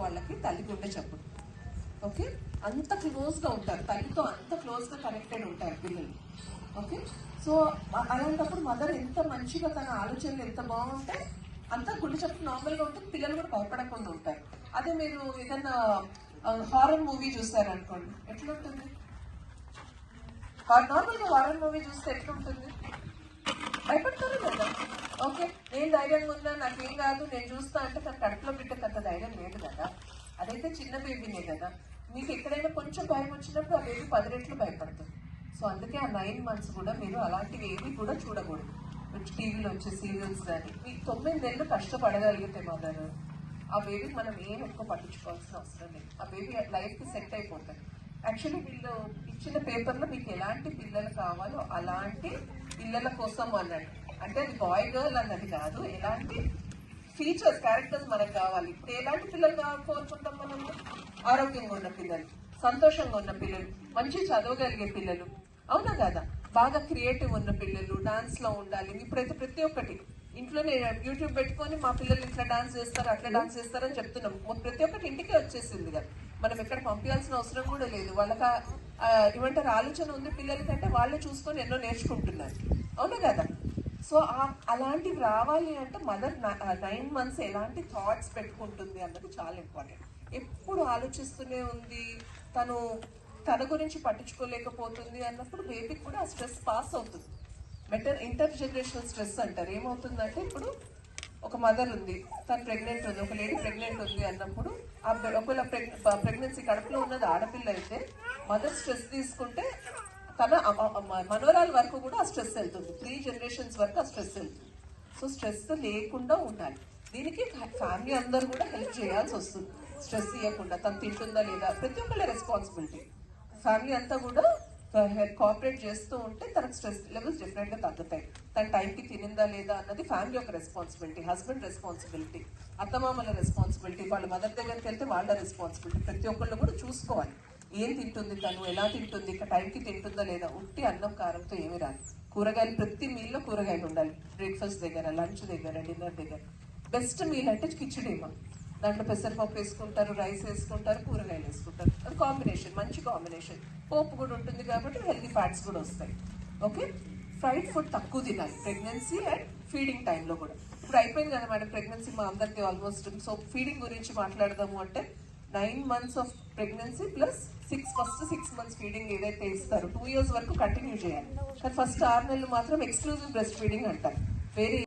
వాళ్ళకి తల్లి గుండె చప్పుడు. ఓకే, అంత క్లోజ్గా ఉంటారు, తల్లితో అంత క్లోజ్గా కనెక్టెడ్ ఉంటారు పిల్లలు. ఓకే, సో అలాంటప్పుడు మదర్ ఎంత మంచిగా తన ఆలోచనలు ఎంత బాగుంటే అంత గుండె చప్పుడు నార్మల్గా ఉంటుంది, పిల్లలు కూడా భయపడకుండా ఉంటారు. అదే మీరు ఏదన్నా హారర్ మూవీ చూస్తారనుకోండి, ఎట్లుంటుంది? నార్మల్గా హారర్ మూవీ చూస్తే ఎట్లుంటుంది? భయపడతారు కదా. ఓకే, నేను ధైర్యంగా ఉన్నా, నాకేం కాదు, నేను చూస్తా అంటే తన కడుపులో బిడ్డకు అంత ధైర్యం లేదు కదా. అదైతే చిన్న బేబీనే కదా. మీకు ఎక్కడైనా కొంచెం భయం వచ్చినప్పుడు ఆ బేబీ 10 రెట్లు భయపడుతుంది. సో అందుకే ఆ 9 months కూడా మీరు అలాంటివి ఏవి కూడా చూడకూడదు. టీవీలో వచ్చే సీరియల్స్ కానీ, మీకు 9 నెలలు కష్టపడగలిగితే మదర్, ఆ బేబీకి మనం ఏం ఎక్కువ పట్టించుకోవాల్సిన అవసరం లేదు. ఆ బేబీ లైఫ్కి సెట్ అయిపోతుంది. యాక్చువల్లీ వీళ్ళు ఇచ్చిన పేపర్లో మీకు ఎలాంటి పిల్లలు కావాలో అలాంటి పిల్లల కోసం అన్నట్టు, అంటే అది బాయ్ గర్ల్ అన్నది కాదు, ఎలాంటి ఫీచర్స్ క్యారెక్టర్స్ మనకు కావాలి. ఇప్పుడు ఎలాంటి పిల్లలు కోరుకుంటాం మనము? ఆరోగ్యంగా ఉన్న పిల్లలు, సంతోషంగా ఉన్న పిల్లలు, మంచి చదవగలిగే పిల్లలు, అవునా కదా, బాగా క్రియేటివ్ ఉన్న పిల్లలు, డాన్స్ లో ఉండాలి. ఇప్పుడైతే ప్రతి ఒక్కటి ఇంట్లోనే యూట్యూబ్ పెట్టుకొని మా పిల్లలు ఇట్లా డాన్స్ చేస్తారు, అట్లా డాన్స్ చేస్తారని చెప్తున్నాం. ప్రతి ఒక్కటి ఇంటికే వచ్చేసింది కదా, మనం ఎక్కడ పంపించాల్సిన అవసరం కూడా లేదు. వాళ్ళకి ఏమంటారు ఆలోచన ఉంది పిల్లలకంటే, వాళ్ళే చూసుకొని ఎన్నో నేర్చుకుంటున్నారు, అవునా కదా. సో అలాంటివి రావాలి అంటే మదర్ 9 months ఎలాంటి థాట్స్ పెట్టుకుంటుంది అన్నది చాలా ఇంపార్టెంట్. ఎప్పుడు ఆలోచిస్తూనే ఉంది, తన గురించి పట్టించుకోలేకపోతుంది అన్నప్పుడు బేబీకి కూడా ఆ స్ట్రెస్ పాస్ అవుతుంది. ఇంటర్ జనరేషనల్ స్ట్రెస్ అంటారు. ఏమవుతుందంటే, ఇప్పుడు ఒక మదర్ ఉంది, తను ప్రెగ్నెంట్ ఉంది, ఒక లేడీ ప్రెగ్నెంట్ ఉంది అన్నప్పుడు ఒకవేళ ప్రెగ్నెన్సీ కడుపులో ఉన్నది ఆడపిల్ల అయితే మదర్ స్ట్రెస్ తీసుకుంటే తన మనోరాల వరకు కూడా ఆ స్ట్రెస్ వెళ్తుంది, 3 generations వరకు ఆ స్ట్రెస్ వెళ్తుంది. సో స్ట్రెస్ లేకుండా ఉండాలి. దీనికి ఫ్యామిలీ అందరూ కూడా హెల్ప్ చేయాల్సి వస్తుంది. స్ట్రెస్ ఇవ్వకుండా తను తింటుందా లేదా, ప్రతి ఒక్కళ్ళ రెస్పాన్సిబిలిటీ. ఫ్యామిలీ అంతా కూడా కోఆపరేట్ చేస్తూ ఉంటే తనకు స్ట్రెస్ లెవెల్స్ డెఫినెట్గా తగ్గుతాయి. తన టైంకి తినిందా లేదా అన్నది ఫ్యామిలీ యొక్క రెస్పాన్సిబిలిటీ, హస్బెండ్ రెస్పాన్సిబిలిటీ, అత్తమామల రెస్పాన్సిబిలిటీ, వాళ్ళ మదర్ దగ్గరికి వెళ్తే వాళ్ళ రెస్పాన్సిబిలిటీ. ప్రతి ఒక్కళ్ళు కూడా చూసుకోవాలి, ఏం తింటుంది తను, ఎలా తింటుంది, ఇక టైంకి తింటుందా లేదా. ఉట్టి అన్నం కారంతో ఏమి రాదు. కూరగాయలు ప్రతి మీల్లో కూరగాయలు ఉండాలి. బ్రేక్ఫాస్ట్ దగ్గర, లంచ్ దగ్గర, డిన్నర్ దగ్గర. బెస్ట్ మీల్ అంటే కిచిడీమా, దాంట్లో పెసరపప్పు వేసుకుంటారు, రైస్ వేసుకుంటారు, కూరగాయలు వేసుకుంటారు. అది కాంబినేషన్, మంచి కాంబినేషన్. పోపు కూడా ఉంటుంది కాబట్టి హెల్తీ ఫ్యాట్స్ కూడా వస్తాయి. ఓకే, ఫ్రైడ్ ఫుడ్ తక్కువ తినాలి ప్రెగ్నెన్సీ అండ్ ఫీడింగ్ టైంలో కూడా. ఇప్పుడు అయిపోయింది కదా మేడం ప్రెగ్నెన్సీ మా అందరికీ ఆల్మోస్ట్. సో ఫీడింగ్ గురించి మాట్లాడదాము అంటే 9 months of pregnancy plus first 6 months feeding ఏదైతే ఇస్తారో 2 years వరకు కంటిన్యూ చేయాలి. కానీ ఫస్ట్ 6 నెలలు మాత్రం ఎక్స్క్లూజివ్ బ్రెస్ట్ ఫీడింగ్ అంటారు. వేరే